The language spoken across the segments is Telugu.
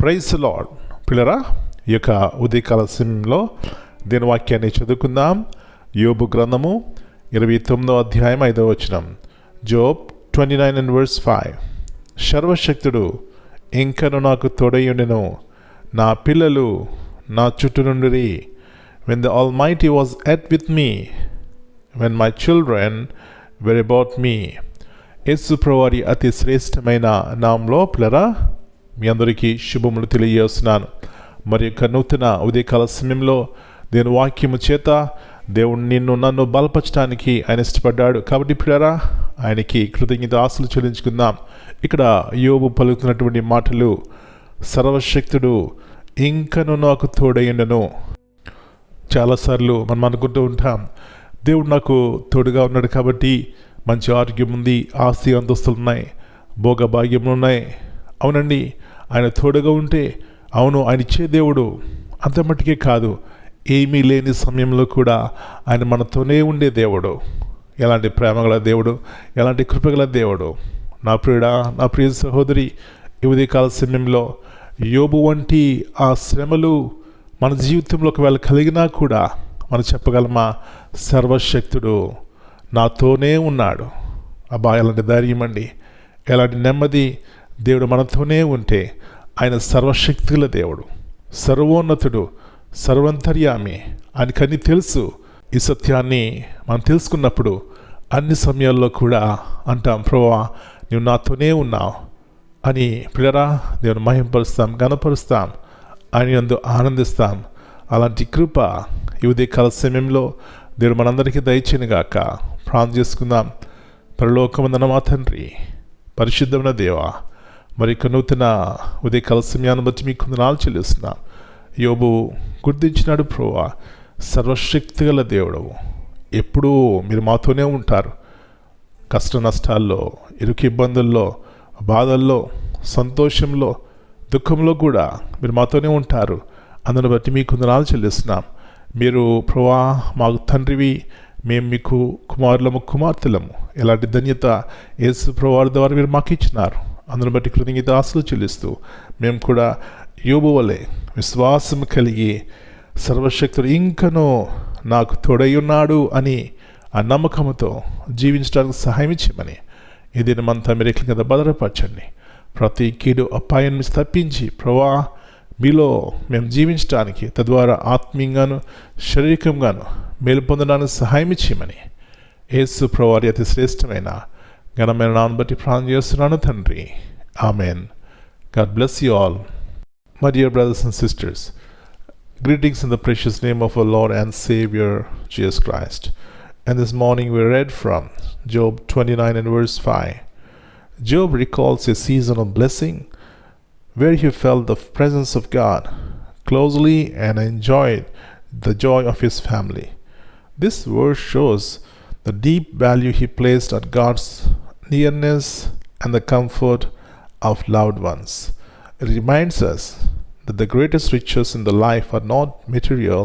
Praise lord. పిల్లరా, ఈ యొక్క ఉదయకాల సమయంలో దీని వాక్యాన్ని చదువుకుందాం. యోబు గ్రంథము 29వ అధ్యాయం 5వ వచనం. జోబ్ 29:5. సర్వశక్తుడు ఇంకను నాకు తోడయుండెను, నా పిల్లలు నా చుట్టూ నుండిరి. When the Almighty was with me, when my children were about me. యేసు ప్రభువారి అతి శ్రేష్టమైన నామంలో పిల్లరా మీ అందరికీ శుభములు తెలియజేస్తున్నాను. మరి యొక్క నూతన ఉదయకాల సమయంలో దేని వాక్యము చేత దేవుడు నన్ను బలపరచడానికి ఆయన ఇష్టపడ్డాడు. కాబట్టి పిల్లరా ఆయనకి కృతజ్ఞత ఆశలు చెల్లించుకుందాం. ఇక్కడ యోబు పలుకుతున్నటువంటి మాటలు, సర్వశక్తుడు ఇంకను నాకు తోడయ్యుండెను. చాలాసార్లు మనం అనుకుంటూ ఉంటాం, దేవుడు నాకు తోడుగా ఉన్నాడు కాబట్టి మంచి ఆరోగ్యం ఉంది, ఆస్తి అంతస్తులు ఉన్నాయి, భోగభాగ్యములు ఉన్నాయి. అవునండి, ఆయన తోడుగా ఉంటే అవును ఆయన ఇచ్చే దేవుడు. అంత మట్టుకే కాదు, ఏమీ లేని సమయంలో కూడా ఆయన మనతోనే ఉండే దేవుడు. ఎలాంటి ప్రేమగల దేవుడు, ఎలాంటి కృపగల దేవుడు. నా ప్రియుడా, నా ప్రియ సహోదరి, ఈ ఉదయకాల సమయంలో యోబు వంటి ఆ శ్రమలు మన జీవితంలో ఒకవేళ కలిగినా కూడా మనం చెప్పగలమా, సర్వశక్తుడు నాతోనే ఉన్నాడు. అబ్బా, ఎలాంటి ధైర్యం అండి, ఎలాంటి నెమ్మది. దేవుడు మనతోనే ఉంటే ఆయన సర్వశక్తుల దేవుడు, సర్వోన్నతుడు, సర్వంతర్యామి. ఆయనకన్నీ తెలుసు. ఈ సత్యాన్ని మనం తెలుసుకున్నప్పుడు అన్ని సమయాల్లో కూడా అంటాం, ప్రభువా నువ్వు నాతోనే ఉన్నావు అని. పిల్లరా, దేవుని మహింపరుస్తాం, ఘనపరుస్తాం, ఆయన యందు ఆనందిస్తాం. అలాంటి కృప ఈ ఉదయకాల సమయంలో దేవుడు మనందరికీ దయచేయనుగాక. ప్రార్థన చేసుకుందాం. పరలోకమందున్న మా తండ్రి, పరిశుద్ధమైన దేవా, మరి నూతన ఉదయకాల సమయాన్ని బట్టి మీకు వందనాలు చెల్లిస్తున్నాం. యోబు గుర్తించినాడు, ప్రభువా సర్వశక్తి గల దేవుడు, ఎప్పుడూ మీరు మాతోనే ఉంటారు. కష్ట నష్టాల్లో, ఇరుకు ఇబ్బందుల్లో, బాధల్లో, సంతోషంలో, దుఃఖంలో కూడా మీరు మాతోనే ఉంటారు. అందుని బట్టి మీకు వందనాలు చెల్లిస్తున్నాం. మీరు ప్రభువా మాకు తండ్రివి, మేము మీకు కుమారులము, కుమార్తెలము. ఎలాంటి ధన్యత యేసు ప్రభువారి ద్వారా మీరు మాకు ఇచ్చినారు. అందుని బట్టి కృతజ్ఞత ఆశలు చెల్లిస్తూ మేము కూడా యోబు వలె విశ్వాసం కలిగి సర్వశక్తుడు ఇంకనూ నాకు తోడయ్యున్నాడు అని ఆ నమ్మకంతో జీవించడానికి సహాయం ఇచ్చామని ఈ దినమంతా మీరు ఎట్ల కింద భద్రపరచండి. ప్రతి కీడు అపాయాన్ని తప్పించి ప్రభువా మీలో మేము జీవించడానికి, తద్వారా ఆత్మీయంగాను శారీరకంగాను మేలు పొందడానికి సహాయం ఇచ్చేయమని యేసు ప్రభువారి అతి శ్రేష్టమైన ఘనమైన నామమును బట్టి ప్రార్థన చేస్తున్నాను తండ్రి. Amen. God bless you all. My dear brothers and sisters, greetings in the precious name of our Lord and Savior Jesus Christ. And this morning we read from Job 29:5. Job recalls a season of blessing where he felt the presence of God closely and enjoyed the joy of his family. This verse shows the deep value he placed on God's nearness and the comfort of loved ones. It reminds us that the greatest riches in the life are not material,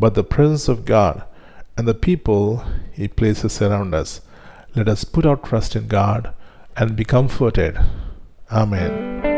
but the presence of God and the people he places around us. Let us put our trust in God and be comforted. Amen.